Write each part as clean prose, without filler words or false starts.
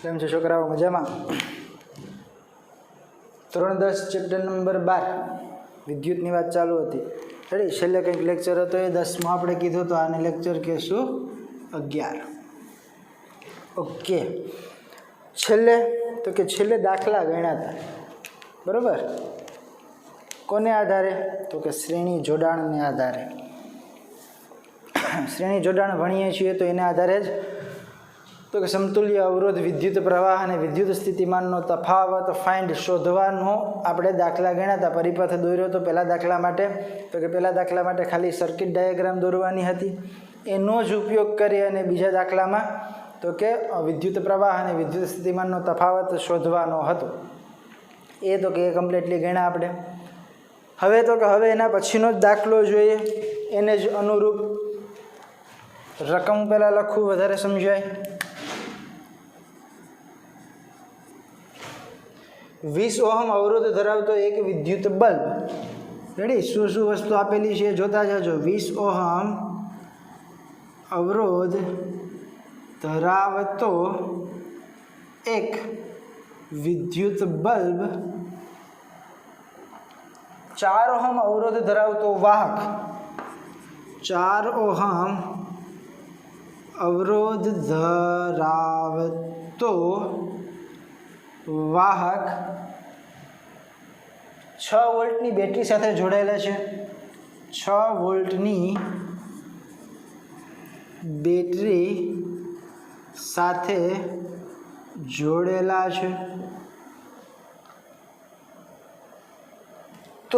કેમ છો છોકરાઓ? મજામાં? ધોરણ 10 ચેપ્ટર નંબર 12 વિદ્યુતની વાત ચાલુ હતી. રેડી? છેલ્લે કંઈક લેક્ચર હતો એ 10માં આપણે કીધું તો આને લેક્ચર કહેશું 11. ઓકે. છેલ્લે દાખલા ગણ્યા હતા, બરાબર? કોને આધારે? તો કે શ્રેણી જોડાણને આધારે. શ્રેણી જોડાણ ભણીએ છીએ તો એના આધારે જ તો કે સમતુલ્ય અવરોધ, વિદ્યુત પ્રવાહ અને વિદ્યુત સ્થિતિમાનનો તફાવત શોધવાનો આપણે દાખલા ગણ્યા હતા. પરિપથ દોર્યો તો પહેલા દાખલા માટે, તો કે પહેલા દાખલા માટે ખાલી સર્કિટ ડાયાગ્રામ દોરવાની હતી. એનો જ ઉપયોગ કરી અને બીજા દાખલામાં તો કે વિદ્યુત પ્રવાહ અને વિદ્યુત સ્થિતિમાનનો તફાવત શોધવાનો હતો. એ તો કે કમ્પ્લીટલી ગણ્યા આપણે. હવે એના પછીનો જ દાખલો જોઈએ, એને જ અનુરૂપ રકમ પહેલાં લખવું વધારે સમજાય. 20 ઓહમ અવરોધ ધરાવતો એક વિદ્યુત બલ્બ. રેડી? શું વસ્તુ આપેલી છે જોતા જજો. 20 ઓહમ અવરોધ ધરાવતો એક વિદ્યુત બલ્બ, 4 ઓહમ અવરોધ ધરાવતો વાહક, 4 ઓહમ અવરોધ ધરાવતો વાહક 6 વોલ્ટની બેટરી સાથે જોડાયેલા છે. 6 વોલ્ટની બેટરી સાથે જોડેલા છે. તો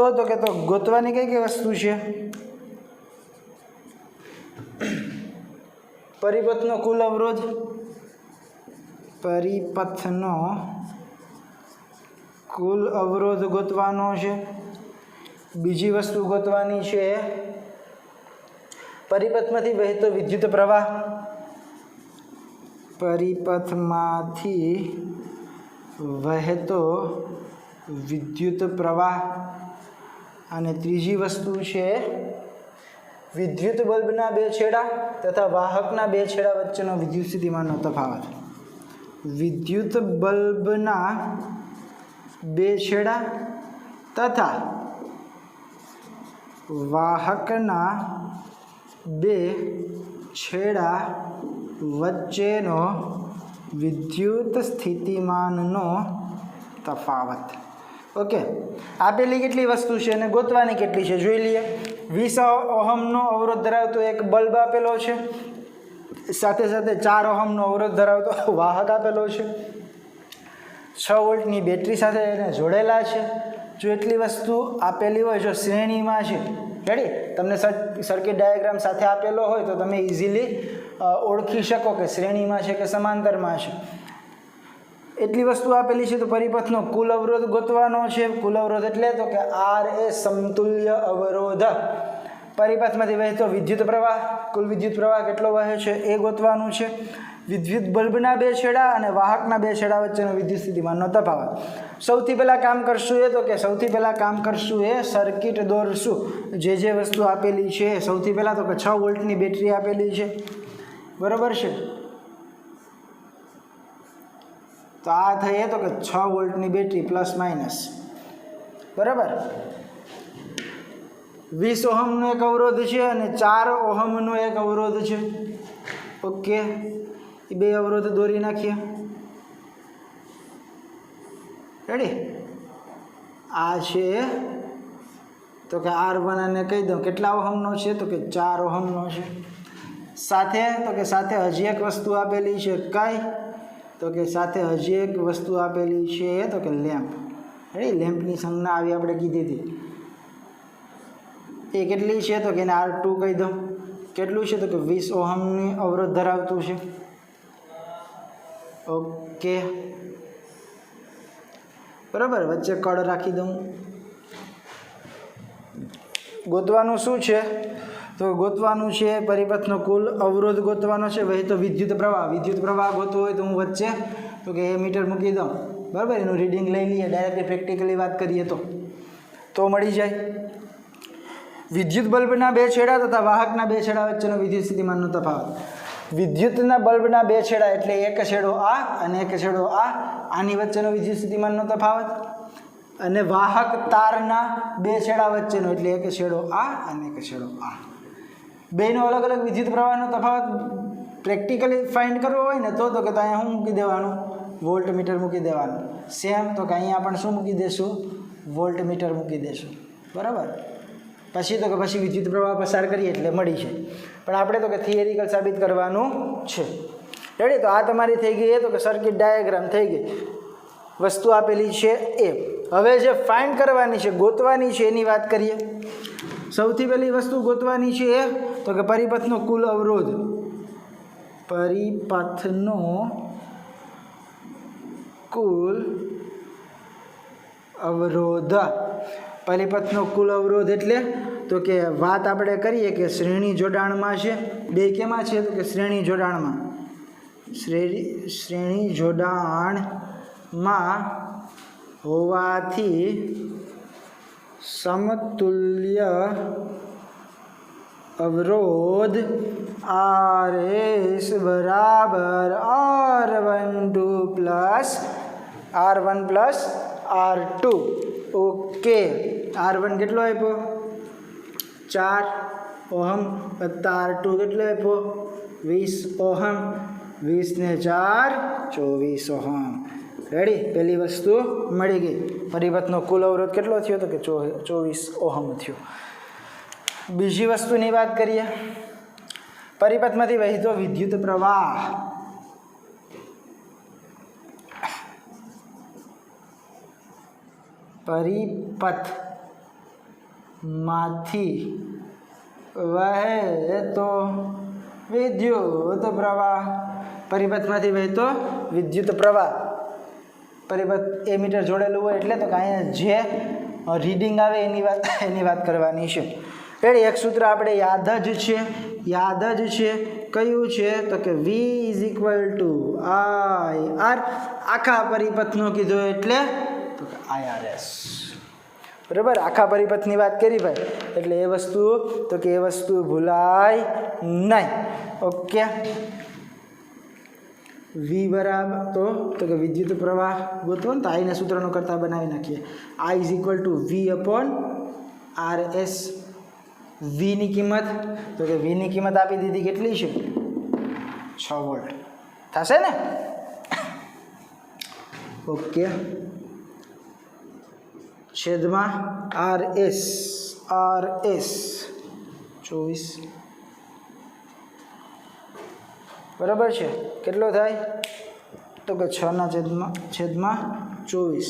ગોતવાની કઈ વસ્તુ છે? પરિપથનો કુલ અવરોધ, પરિપથનો કુલ અવરોધ ગોતવાનો છે. બીજી વસ્તુ ગોતવાની છે પરિપથમાંથી વહેતો વિદ્યુત પ્રવાહ, પરિપથમાંથી વહેતો વિદ્યુત પ્રવાહ. અને ત્રીજી વસ્તુ છે વિદ્યુત બલ્બના 2 છેડા તથા વાહકના 2 છેડા વચ્ચેનો વિદ્યુત સ્થિતિમાનનો તફાવત. વિદ્યુત બલ્બના 2 છેડા તથા વાહકના 2 છેડા વચ્ચેનો વિદ્યુત સ્થિતિમાનનો તફાવત. ઓકે. આપેલી કેટલી વસ્તુ છે અને ગોતવાની કેટલી છે જોઈ લઈએ. 20 ઓહમનો અવરોધ ધરાવતો એક બલ્બ આપેલો છે, સાથે 4 ઓહમનો અવરોધ ધરાવતો વાહક આપેલો છે, 6 વોલ્ટની બેટરી સાથે એને જોડેલા છે. જો એટલી વસ્તુ આપેલી હોય, જો શ્રેણીમાં છે, રેડી? તમને સર્કિટ ડાયાગ્રામ સાથે આપેલો હોય તો તમે ઇઝીલી ઓળખી શકો કે શ્રેણીમાં છે કે સમાંતરમાં છે. એટલી વસ્તુ આપેલી છે તો પરિપથનો કુલ અવરોધ ગોતવાનો છે. કુલ અવરોધ એટલે તો કે R એ સમતુલ્ય અવરોધ. પરિપથમાંથી વહેતો વિદ્યુત પ્રવાહ, કુલ વિદ્યુત પ્રવાહ કેટલો વહે છે એ ગોતવાનું છે. વિદ્યુત બલ્બના 2 છેડા અને વાહકના 2 છેડા વચ્ચેનો વિદ્યુત સ્થિતિમાનનો તફાવત. સૌથી પહેલાં કામ કરશું એ સર્કિટ દોરશું. જે વસ્તુ આપેલી છે સૌથી પહેલાં તો કે 6 વોલ્ટની બેટરી આપેલી છે, બરાબર છે? તો આ થઈ તો કે 6 વોલ્ટની બેટરી પ્લસ માઇનસ, બરાબર? 20 ઓહમનો એક અવરોધ છે અને 4 ઓહમનો એક અવરોધ છે. ઓકે. એ 2 અવરોધ દોરી નાખીએ. રેડી? આ છે તો કે R1 અને કહી દઉં કેટલા ઓહમનો છે તો કે 4 ઓહમનો છે. સાથે હજી એક વસ્તુ આપેલી છે. કઈ? તો કે સાથે હજી એક વસ્તુ આપેલી છે તો કે લેમ્પ. રેડી? લેમ્પની સંજ્ઞા આવી આપણે કીધી હતી. એ કેટલી છે તો કે એને R2 કહી દઉં. કેટલું છે તો કે 20 ઓહમની અવરોધ ધરાવતું છે. ઓકે, બરાબર? વચ્ચે કળ રાખી દઉં. ગોતવાનું શું છે તો ગોતવાનું છે પરિપથનો કુલ અવરોધ ગોતવાનો છે. વહેતો વિદ્યુત પ્રવાહ ગોતવો હોય તો હું વચ્ચે તો કે એ મીટર મૂકી દઉં, બરાબર? એનું રીડિંગ લઈ લઈએ. ડાયરેક્ટલી પ્રેક્ટિકલી વાત કરીએ તો મળી જાય. વિદ્યુત બલ્બના 2 છેડા તથા વાહકના 2 છેડા વચ્ચેનો વિદ્યુત સ્થિતિમાનનો તફાવત. વિદ્યુતના બલ્બના બે છેડા એટલે એક છેડો આ અને એક છેડો આ, આની વચ્ચેનો વિદ્યુત સ્થિતિમાનનો તફાવત, અને વાહક તારના બે છેડા વચ્ચેનો એટલે એક છેડો આ અને એક છેડો આ, બેનો અલગ અલગ વિદ્યુત પ્રવાહનો તફાવત પ્રેક્ટિકલી ફાઇન્ડ કરવો હોય ને તો કે અહીંયા શું મૂકી દેવાનું, વોલ્ટમીટર મૂકી દેવાનું. સેમ તો કે અહીંયા પણ શું મૂકી દેશું, વોલ્ટમીટર મૂકી દેશું. બરાબર. પછી તો કે પછી વિદ્યુત પ્રવાહ પસાર કરીએ એટલે મળી છે, પણ આપણે તો કે થિયરિકલ સાબિત કરવાનું છે. રેડી. તો આ તમારી થઈ ગઈ તો કે સર્કિટ ડાયાગ્રામ થઈ ગઈ. વસ્તુ આપેલી છે એ. હવે જે ફાઇન્ડ કરવાની છે, ગોતવાની છે એની વાત કરીએ. સૌથી પહેલી વસ્તુ ગોતવાની છે એ તો કે પરિપથનો કુલ અવરોધ. પરિપથનો કુલ અવરોધ. પરિપથનો કુલ અવરોધ એટલે તો કે વાત આપણે કરીએ કે શ્રેણી જોડાણમાં છે. બે કેમાં છે તો કે શ્રેણી જોડાણમાં. શ્રેણી જોડાણમાં હોવાથી સમતુલ્ય અવરોધ RS બરાબર R12 plus R1 plus R2. Okay. R1 કેટલો આપ્યો 4 ઓહમ વત્તા R2 કેટલો આપ્યો 20 ઓહમ. 20 ને 4 24 ઓહમ. રેડી. પહેલી વસ્તુ મળી ગઈ. પરિપથનો કુલ અવરોધ કેટલો થયો તો કે 24 ઓહમ થયો. બીજી વસ્તુની વાત કરીએ. પરિપથમાંથી વહેતો વિદ્યુત પ્રવાહ. પરિપથમાંથી વહેતો વિદ્યુત પ્રવાહ. પરિપથમાંથી વહેતો વિદ્યુત પ્રવાહ. પરિપથ એમીટર જોડેલું હોય એટલે તો કે અહીંયા જે રીડિંગ આવે એની વાત કરવાની છે. રેડી. એક સૂત્ર આપણે યાદ જ છે. કયું છે તો કે V = IR. આખા પરિપથનો કીધો એટલે તો કે IRS. બરાબર. આખા પરિપથની વાત કરી ભાઈ એટલે એ વસ્તુ ભૂલાય નહીં. ઓકે. V બરાબર તો કે વિદ્યુત પ્રવાહ ગોતવો ને તો આઈને સૂત્રનો કરતા બનાવી નાખીએ. I = V/RS. V ની કિંમત તો કે V ની કિંમત આપી દીધી કેટલી છે 6 વોલ્ટ થશે ને. ઓકે. છેદમાં RS 24 બરાબર છે. કેટલો થાય તો કે 6/24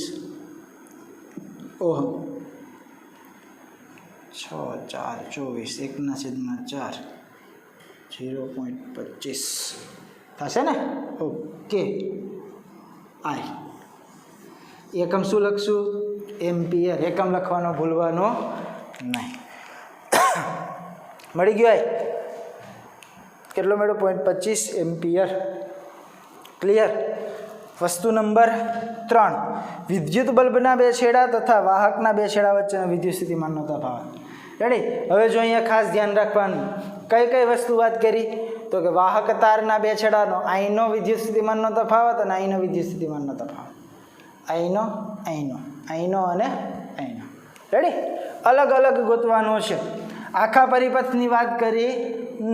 ઓહમ. 6 4 24 1/4 0.25 થશે ને. ઓકે. આઈ એકમ શું લખશું એમ્પિયર. એકમ લખવાનો ભૂલવાનો નહીં. મળી ગયો. આઈ કેટલો મેળો 0.25 એમ્પિયર. ક્લિયર. વસ્તુ નંબર 3. વિદ્યુત બલ્બના બે છેડા તથા વાહકના બે છેડા વચ્ચેનો વિદ્યુત સ્થિતિમાનનો તફાવત. રેડી. હવે જો અહીંયા ખાસ ધ્યાન રાખવાનું કઈ વસ્તુ વાત કરી તો કે વાહક તારના બે છેડાનો અહીંનો વિદ્યુત સ્થિતિમાનનો તફાવત અને અહીંનો વિદ્યુત સ્થિતિમાનનો તફાવત. અહીંનો અને અહીંનો. રેડી. અલગ અલગ ગોતવાનો છે. આખા પરિપથની વાત કરી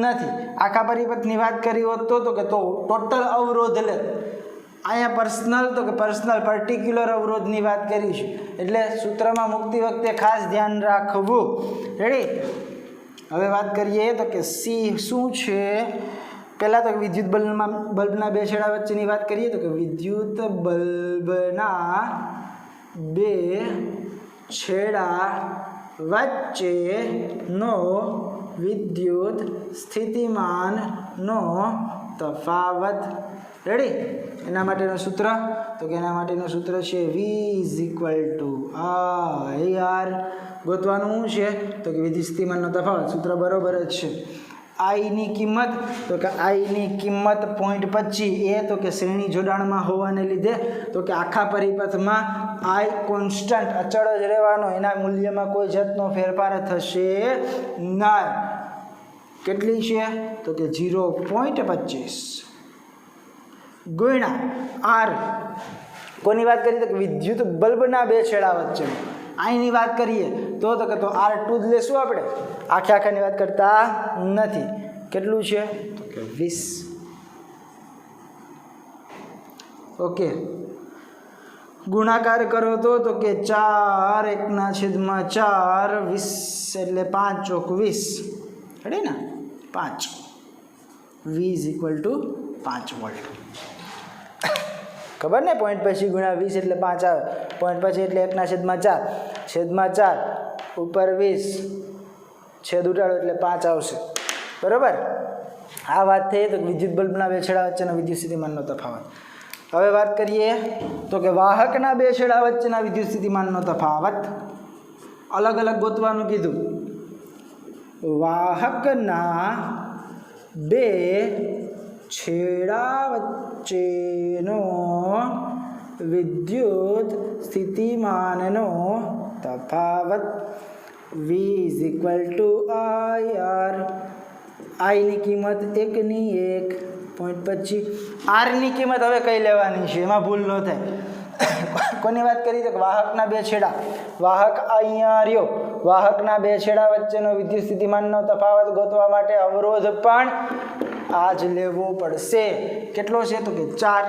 નથી. આખા પરિપથની વાત કરી હોત તો કે ટોટલ અવરોધ લે. અહીંયા પર્સનલ પર્ટિક્યુલર અવરોધની વાત કરી છે એટલે સૂત્રમાં મૂકતી વખતે ખાસ ધ્યાન રાખવું. રેડી. હવે વાત કરીએ તો કે સી શું છે. પહેલાં તો વિદ્યુત બલ્બના બે છેડા વચ્ચેની વાત કરીએ તો કે વિદ્યુત બલ્બના બે છેડા વચ્ચેનો વિદ્યુત સ્થિતિમાનનો તફાવત. રેડી. એના માટેનું સૂત્ર તો કે એના માટેનું સૂત્ર છે V = IR. ગોતવાનું છે તો કે વિદ્યુત સ્થિતિમાનનો તફાવત. સૂત્ર બરોબર જ છે. I ની કિંમત તો કે I ની કિંમત 0.25 એ તો કે શ્રેણી જોડાણમાં હોવાને લીધે તો કે આખા પરિપથમાં I કોન્સ્ટન્ટ અચળ જ રહેવાનો. એના મૂલ્યમાં કોઈ જાતનો ફેરફાર થશે નહીં. કેટલી છે તો કે 0.25 ગુણ્યા R. કોની વાત કરીએ તો કે વિદ્યુત બલ્બના બે છેડા વચ્ચે. અહીંની વાત કરીએ તો કે તો R2 જ લેશું આપણે, આખાની વાત કરતા નથી. કેટલું છે તો કે 20. ઓકે, ગુણાકાર કરો તો કે 4 1/4 20 એટલે 5 ચોક 20. રેડી ને 5 V = 5 વોલ્ટ. ખબર ને પોઈન્ટ પછી ગુણ્યા 20 એટલે 5 આવે, પોઈન્ટ પછી એટલે 1/4 ઉપર 20 છેદ ઉડાડો એટલે 5 આવશે. બરાબર. આ વાત થઈ તો વિદ્યુત બલ્બના બે છેડા વચ્ચેનો વિદ્યુત સ્થિતિમાનનો તફાવત. હવે વાત કરીએ તો કે વાહકના બે છેડા વચ્ચેના વિદ્યુત સ્થિતિમાનનો તફાવત અલગ અલગ ગોતવાનું કીધું. વાહકના બે છેડા વચ્ચેનો વિદ્યુત સ્થિતિમાનનો તફાવત V = IR. આઈની કિંમત 1/1.25. આરની કિંમત હવે કઈ લેવાની છે એમાં ભૂલ ન થાય. કોની વાત કરી તો વાહકના બે છેડા, વાહક અહીંયા રહ્યો, વાહકના બે છેડા વચ્ચેનો વિદ્યુત સ્થિતિમાનનો તફાવત ગોતવા માટે અવરોધ પણ આ જ લેવો પડશે. કેટલો છે તો કે 4.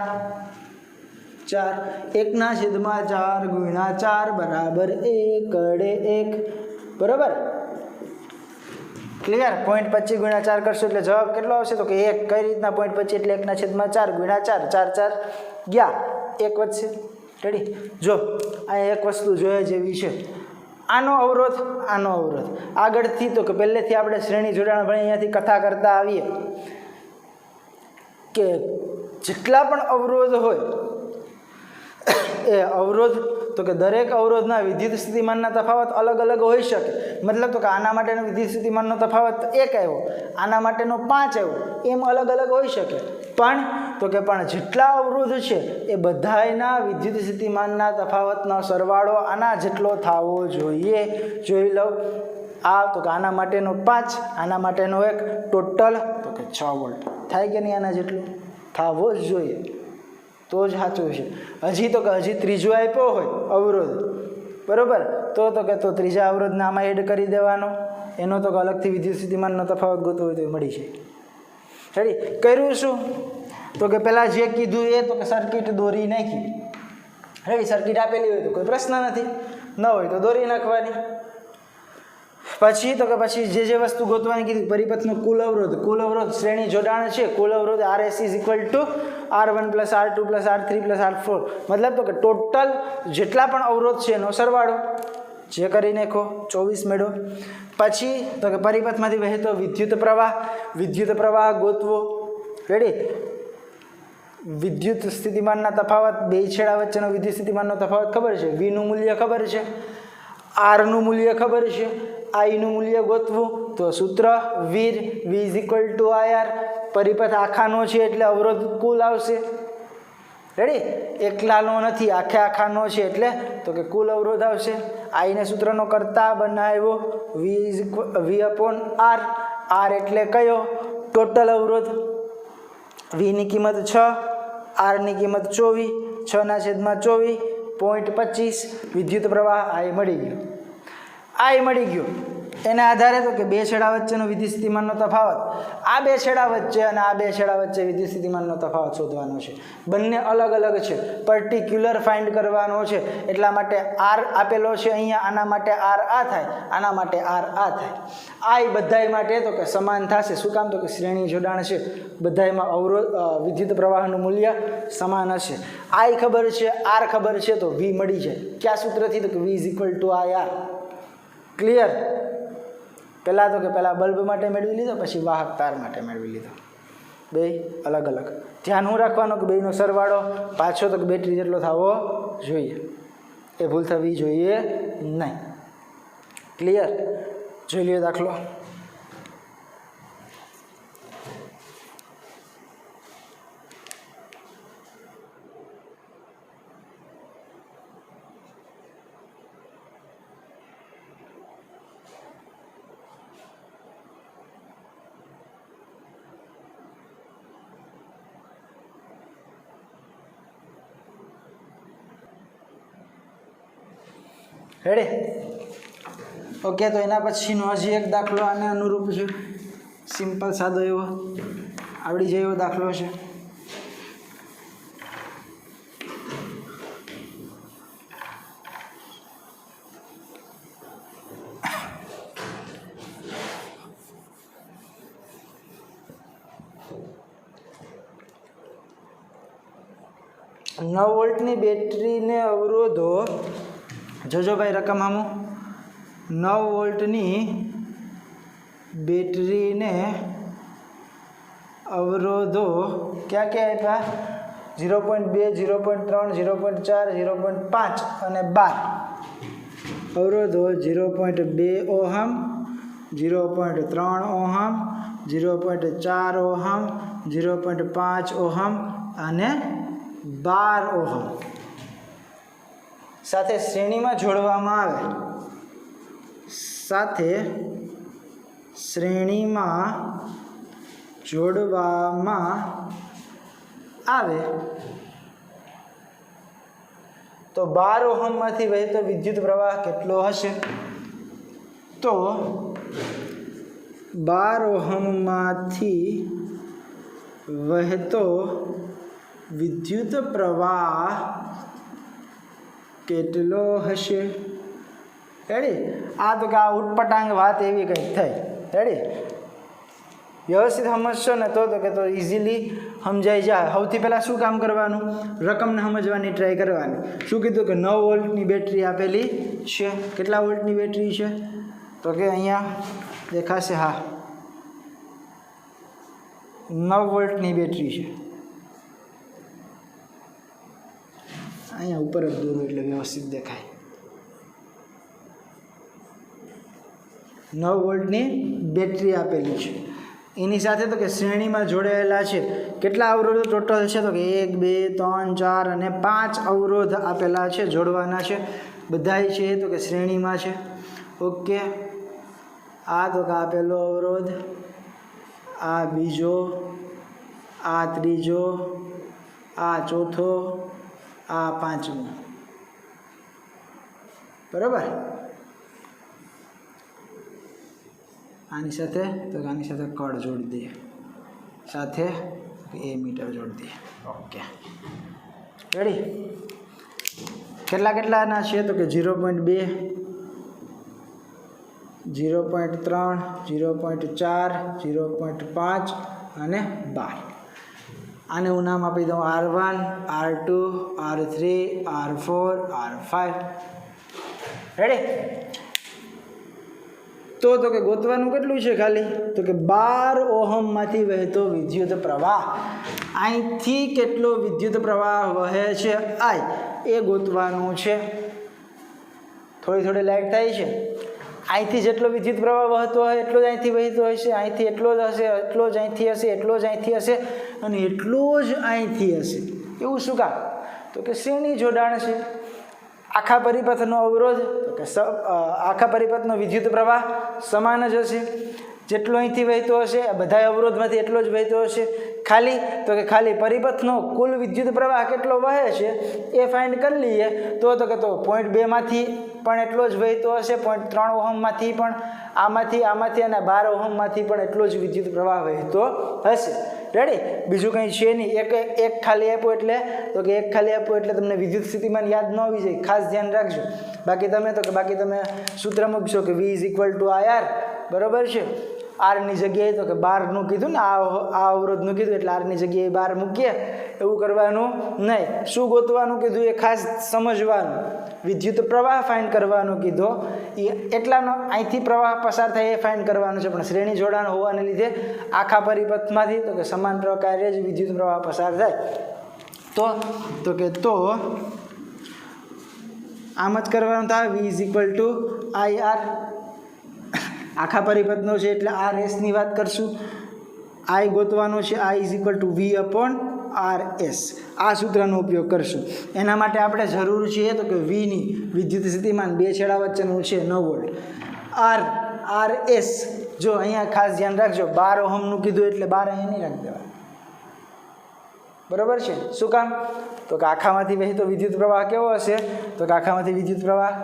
1/4 ગુણ્યા 4 = 1/1. બરાબર. ક્લિયર. 0.25 ગુણ્યા 4 કરશો એટલે જવાબ કેટલો આવશે તો કે 1. કઈ રીતના 0.25 એટલે 1/4 ગુણ્યા 4, 4 ગયા, 1 વધશે. રેડી. જો આ એક વસ્તુ જોયા જેવી છે. આનો અવરોધ આગળથી તો કે પહેલેથી આપણે શ્રેણી જોડાણ ભણી અહીંયાથી કથા કરતા આવીએ કે જેટલા પણ અવરોધ હોય એ અવરોધ તો કે દરેક અવરોધના વિદ્યુત સ્થિતિમાનના તફાવત અલગ અલગ હોઈ શકે. મતલબ તો કે આના માટેનો વિદ્યુત સ્થિતિમાનનો તફાવત 1 આવ્યો, આના માટેનો 5 આવ્યો, એમ અલગ અલગ હોઈ શકે. પણ જેટલા અવરોધ છે એ બધાયના વિદ્યુત સ્થિતિમાનના તફાવતનો સરવાળો આના જેટલો થવો જોઈએ. જોઈ લો. આ તો કે આના માટેનો 5, આના માટેનો 1, ટોટલ તો કે 6 વોલ્ટ થાય કે નહીં? આના જેટલું થવો જ જોઈએ તો જ સાચું છે. હજી ત્રીજો આપ્યો હોય અવરોધ, બરાબર, તો ત્રીજા અવરોધને આમાં એડ કરી દેવાનો, એનો તો અલગથી વિદ્યુત સ્થિતિમાનનો તફાવત ગોતવો હોય તો મળી જાય. રેડી. કર્યું શું તો કે પહેલાં જે કીધું એ તો કે સર્કિટ દોરી નાખી. રેડી. સર્કિટ આપેલી હોય તો કોઈ પ્રશ્ન નથી, ન હોય તો દોરી નાખવાની. પછી જે વસ્તુ ગોતવાની કીધી, પરિપથનો કુલ અવરોધ શ્રેણી જોડાણ છે. કુલ અવરોધ RS = R1 + R2 + R3 + R4. મતલબ તો કે ટોટલ જેટલા પણ અવરોધ છે એનો સરવાળો જે કરી નાખો, 24 મેળવો. પછી તો કે પરિપથમાંથી વહેતો વિદ્યુત પ્રવાહ ગોતવો. રેડી. વિદ્યુત સ્થિતિમાનના તફાવત, બે છેડા વચ્ચેનો વિદ્યુત સ્થિતિમાનનો તફાવત ખબર છે, Vનું મૂલ્ય ખબર છે, Rનું મૂલ્ય ખબર છે, Iનું મૂલ્ય ગોતવું. તો સૂત્ર V = IR. પરિપથ આખાનો છે એટલે અવરોધ કુલ આવશે. રેડી. એકલાનો નથી, આખાનો છે એટલે તો કે કુલ અવરોધ આવશે. આઈને સૂત્રનો કરતા બનાવ્યો V/R. R એટલે કયો? ટોટલ અવરોધ. Vની કિંમત 6, Rની કિંમત 24, 6/24, 0.25. વિદ્યુત પ્રવાહ I મળી ગયો. એના આધારે તો કે બે છેડા વચ્ચેનો વિદ્યુત સ્થિતિમાનનો તફાવત, આ બે છેડા વચ્ચે અને આ બે છેડા વચ્ચે વિદ્યુત સ્થિતિમાનનો તફાવત શોધવાનો છે. બંને અલગ અલગ છે, પર્ટિક્યુલર ફાઇન્ડ કરવાનો છે. એટલા માટે R આપેલો છે અહીંયા, આના માટે R આ થાય, આના માટે R આ થાય. આ બધાય માટે તો કે સમાન થશે. શું કામ? તો કે શ્રેણી જોડાણ છે, બધાયમાં અવરોધ વિદ્યુત પ્રવાહનું મૂલ્ય સમાન હશે. I ખબર છે, R ખબર છે, તો V મળી જાય. કયા સૂત્રથી? તો કે V = IR. ક્લિયર. પહેલાં બલ્બ માટે મેળવી લીધો, પછી વાહક તાર માટે મેળવી લીધો. બે અલગ અલગ. ધ્યાન શું રાખવાનું કે બેનો સરવાળો પાછો તો બેટરી જેટલો થવો જોઈએ, એ ભૂલ થવી જોઈએ નહીં. ક્લિયર. જોઈ લ્યો દાખલો. રેડી? ઓકે, તો એના પછીનો હજી એક દાખલો આને અનુરૂપ છે, સિમ્પલ સાદો એવો આવડી જાય એવો દાખલો છે. નવ વોલ્ટની બેટરીને અવરોધો, જોજો ભાઈ રકમ આમું, 9 વોલ્ટની બેટરીને અવરોધો ક્યાં ક્યાં આપ્યા? 0.2, 0.3, 0.4, 0.5 અને 12. અવરોધો 0.2 ઓહમ, 0.3 ઓહમ, 0.4 ઓહમ, 0.5 ઓહમ અને 12 ઓહમ સાથે શ્રેણીમાં જોડવામાં આવે, સાથે શ્રેણીમાં જોડવામાં આવે. તો 12 ઓહમમાંથી વહેતો વિદ્યુત પ્રવાહ કેટલો હશે? તો 12 ઓહમમાંથી વહેતો વિદ્યુત પ્રવાહ કેટલો હશે? રેડી? આ તો કે આ ઉટપટાંગ વાત એવી કંઈક થઈ. રેડી? વ્યવસ્થિત સમજશો ને તો કે તો ઇઝીલી સમજાઈ જાય. સૌથી પહેલાં શું કામ કરવાનું? રકમને સમજવાની ટ્રાય કરવાની. શું કીધું કે 9 વોલ્ટની બેટરી આપેલી છે. કેટલા વોલ્ટની બેટરી છે? તો કે અહીંયા દેખાશે, હા 9 વોલ્ટની બેટરી છે. અહીંયા ઉપર જ દોરો એટલે વ્યવસ્થિત દેખાય. 9 વોલ્ટની બેટરી આપેલી છે. એની સાથે તો કે શ્રેણીમાં જોડાયેલા છે. કેટલા અવરોધો ટોટલ છે? તો કે 1, 2, 3, 4 અને 5 અવરોધ આપેલા છે, જોડવાના છે. બધાય છે તો કે શ્રેણીમાં છે. ઓકે, આ તો કે આ પહેલો અવરોધ, આ બીજો, આ ત્રીજો, આ ચોથો, આ પાંચમો. બરાબર? આની સાથે તો આની સાથે કડ જોડી દઈએ, સાથે એ મીટર જોડી દઈએ. Okay, ready? કેટલાના છે? તો કે 0.2, 0.3, 0.4, 0.5 અને 12. આને હું નામ આપી દઉં R1, R2, R3, R4, R5. Ready? તો કે ગોતવાનું કેટલું છે ખાલી? તો કે 12 ઓહમમાંથી વહેતો વિદ્યુત પ્રવાહ. અહીંથી કેટલો વિદ્યુત પ્રવાહ વહે છે એ ગોતવાનું છે. થોડી લાઈટ થાય છે. અહીંથી જેટલો વિદ્યુત પ્રવાહ વહેતો હોય એટલો જ અહીંથી વહેતો હશે, અહીંથી એટલો જ હશે, એટલો જ અહીંથી હશે, એટલો જ અહીંથી હશે અને એટલો જ અહીંથી હશે. એવું શું કામ? તો કે શ્રેણી જોડાણ છે. આખા પરિપથનો અવરોધ, તો કે આખા પરિપથનો વિદ્યુત પ્રવાહ સમાન જ હશે. જેટલો અહીંથી વહેતો હશે બધા અવરોધમાંથી એટલો જ વહેતો હશે. ખાલી તો કે ખાલી પરિપથનો કુલ વિદ્યુત પ્રવાહ કેટલો વહે છે એ ફાઇન્ડ કરી લઈએ. તો કે તો 0.2 માંથી પણ એટલો જ વહેતો હશે, 0.3 ઓહમમાંથી પણ, આમાંથી અને 12 ઓહમમાંથી પણ એટલો જ વિદ્યુત પ્રવાહ વહેતો હશે. રેડી? બીજું કંઈ છે નહીં. એક ખાલી આપો એટલે તો કે એક ખાલી આપો એટલે તમને વિદ્યુત સ્થિતિમાન યાદ ન આવી જાય, ખાસ ધ્યાન રાખજો. બાકી તમે સૂત્ર મૂકશો કે V = IR. બરાબર છે? આરની જગ્યાએ તો કે 12નું કીધું ને, આ અવરોધનું કીધું એટલે આરની જગ્યાએ 12 મૂકીએ. એવું કરવાનું નહીં. શું ગોતવાનું કીધું એ ખાસ સમજવાનું. વિદ્યુત પ્રવાહ ફાઇન્ડ કરવાનું કીધો એ એટલાનો અહીંથી પ્રવાહ પસાર થાય એ ફાઇન્ડ કરવાનું છે. પણ શ્રેણી જોડાણ હોવાને લીધે આખા પરિપથમાંથી તો કે સમાન પ્રકારે જ વિદ્યુત પ્રવાહ પસાર થાય. તો આમ જ કરવાનું થાય. V = IR. આખા પરિપથનો છે એટલે RS ની વાત કરશું. I ગોતવાનો છે. I = V/RS. આ સૂત્રનો ઉપયોગ કરશું. એના માટે આપણે જરૂર છે તો કે Vની વિદ્યુત સ્થિતિમાન બે છેડા વચ્ચેનું છે 9 વોલ્ટ. RS જો અહીંયા ખાસ ધ્યાન રાખજો, 12 ઓહમનું કીધું એટલે 12 અહીંયા નહીં રાખી દેવા. બરાબર છે? શું કામ? તો કે આખામાંથી વહેતો વિદ્યુત પ્રવાહ કેવો હશે? તો કે આખામાંથી વિદ્યુત પ્રવાહ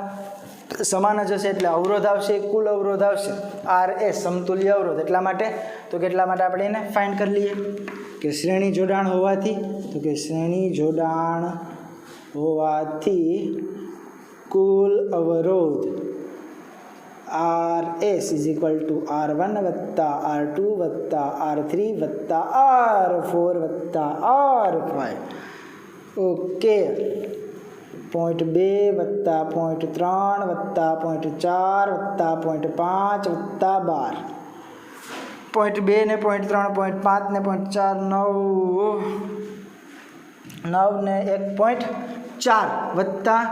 સમાન જ હશે એટલે અવરોધ આવશે, કુલ અવરોધ આવશે RS સમતુલ્ય અવરોધ. એટલા માટે આપણે એને ફાઇન્ડ કરી લઈએ કે શ્રેણી જોડાણ હોવાથી, તો કે શ્રેણી જોડાણ હોવાથી કુલ અવરોધ RS = R1 + R2 + R3 + R4 + R5. Okay. 0.2 + 0.3 + 0.4 + 0.5 + 12. 0.2 ને 0.3 0.5 ને 0.4 9 ને 1.4 વત્તા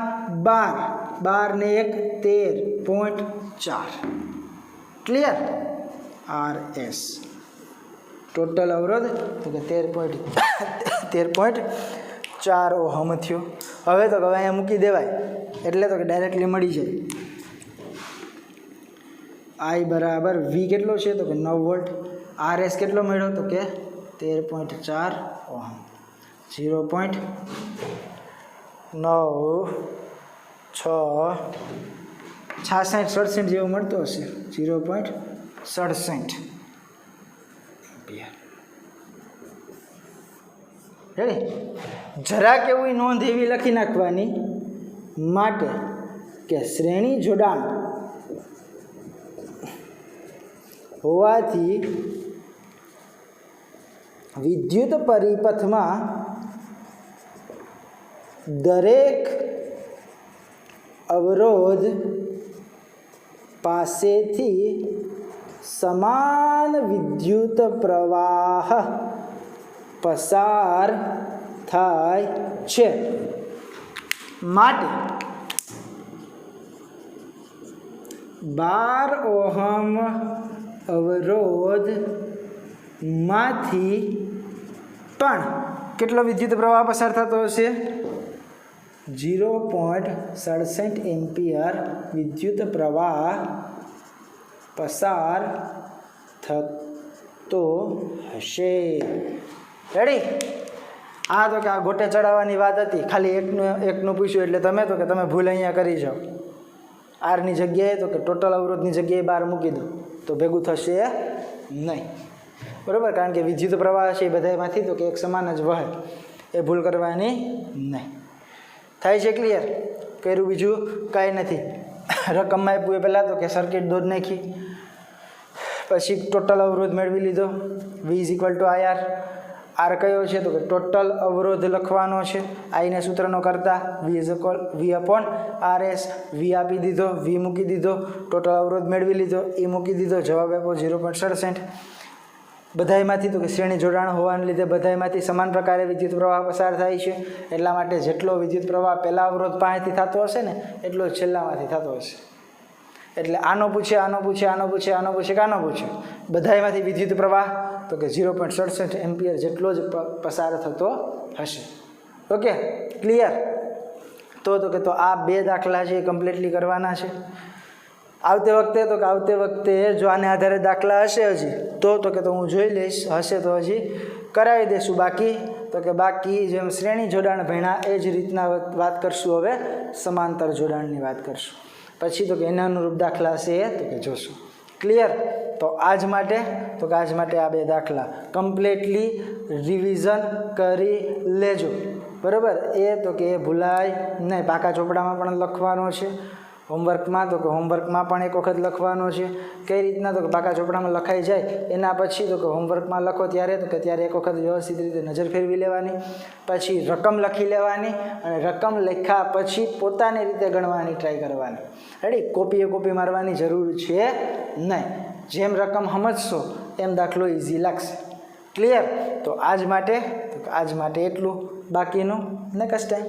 12 12 ને 1 13.4. ક્લિયર? RS ટોટલ અવરોધ તો કે 13.4 ઓહમ થયો. હવે તો અહીંયા મૂકી દેવાય એટલે તો કે ડાયરેક્ટલી મળી જાય. I બરાબર V કેટલો છે તો કે 9 વોલ્ટ. RS કેટલો મળ્યો તો કે 13.4 ઓહમ. 0.967 જેવું મળતો હશે. 0.67 એમ્પિયર. રેડી? જરાક એવી નોંધ એવી લખી નાખવાની માટે કે શ્રેણી જોડાણ હોવાથી વિદ્યુત પરિપથમાં દરેક અવરોધ પાસેથી સમાન વિદ્યુત પ્રવાહ પસાર થાય છે. માટે 12 ઓહમ અવરોધમાંથી પણ કેટલો વિદ્યુત પ્રવાહ પસાર થતો હશે? 0.67 એમ્પિયર વિદ્યુત પ્રવાહ પસાર થતો હશે. રેડી? આ તો કે આ ગોટે ચડાવવાની વાત હતી, ખાલી એકનું પૂછ્યું એટલે તમે તો કે તમે ભૂલ અહીંયા કરી જાઓ. આરની જગ્યાએ તો કે ટોટલ અવરોધની જગ્યાએ 12 મૂકી દો તો ભેગું થશે નહીં. બરાબર? કારણ કે વિદ્યુત પ્રવાહ છે એ બધામાંથી તો કે એક સમાન જ વહે, એ ભૂલ કરવાની નહીં. થાય છે ક્લિયર? કર્યું? બીજું કાંઈ નથી. રકમમાં આપ્યું એ પહેલાં તો કે સર્કિટ દોરી નાખી, પછી ટોટલ અવરોધ મેળવી લીધો. V = IR. R કયો છે તો કે ટોટલ અવરોધ લખવાનો છે. આઈને સૂત્રનો કરતા V/RS. V આપી દીધો, V મૂકી દીધો, ટોટલ અવરોધ મેળવી લીધો, એ મૂકી દીધો, જવાબ આપ્યો 0.67. બધાયમાંથી તો કે શ્રેણી જોડાણ હોવાને લીધે બધાયમાંથી સમાન પ્રકારે વિદ્યુત પ્રવાહ પસાર થાય છે. એટલા માટે જેટલો વિદ્યુત પ્રવાહ પહેલા અવરોધ પાસેથી થતો હશે ને એટલો જ છેલ્લામાંથી થતો હશે. એટલે આનો પૂછે કે આનો પૂછે, બધાયમાંથી વિદ્યુત પ્રવાહ તો કે 0.67 એમ્પિયર જેટલો જ પસાર થતો હશે. Okay, clear? તો કે તો આ 2 દાખલા છે એ કમ્પ્લીટલી કરવાના છે. આવતે વખતે જો આને આધારે દાખલા હશે હજી તો કે તો હું જોઈ લઈશ, હશે તો હજી કરાવી દઈશું. બાકી જેમ શ્રેણી જોડાણ ભણ્યા એ જ રીતના વાત કરશું. હવે સમાંતર જોડાણની વાત કરશું. પછી તો કે એના અનુરૂપ દાખલા હશે એ તો કે જોશું. ક્લિયર? તો આજ માટે આ 2 દાખલા કમ્પ્લીટલી રિવિઝન કરી લેજો. બરાબર? એ તો કે એ ભૂલાય નહીં. પાકા ચોપડામાં પણ લખવાનો છે. હોમવર્કમાં પણ એક વખત લખવાનો છે. કઈ રીતના તો કે પાકા ચોપડામાં લખાઈ જાય એના પછી તો કે હોમવર્કમાં લખો ત્યારે એક વખત વ્યવસ્થિત રીતે નજર ફેરવી લેવાની, પછી રકમ લખી લેવાની, અને રકમ લખ્યા પછી પોતાની રીતે ગણવાની ટ્રાય કરવાની. રેડી? કોપી મારવાની જરૂર છે નહીં. જેમ રકમ સમજશો એમ દાખલો ઇઝી લાગશે. ક્લિયર? તો આજ માટે એટલું. બાકીનું નેક્સ્ટ ટાઈમ.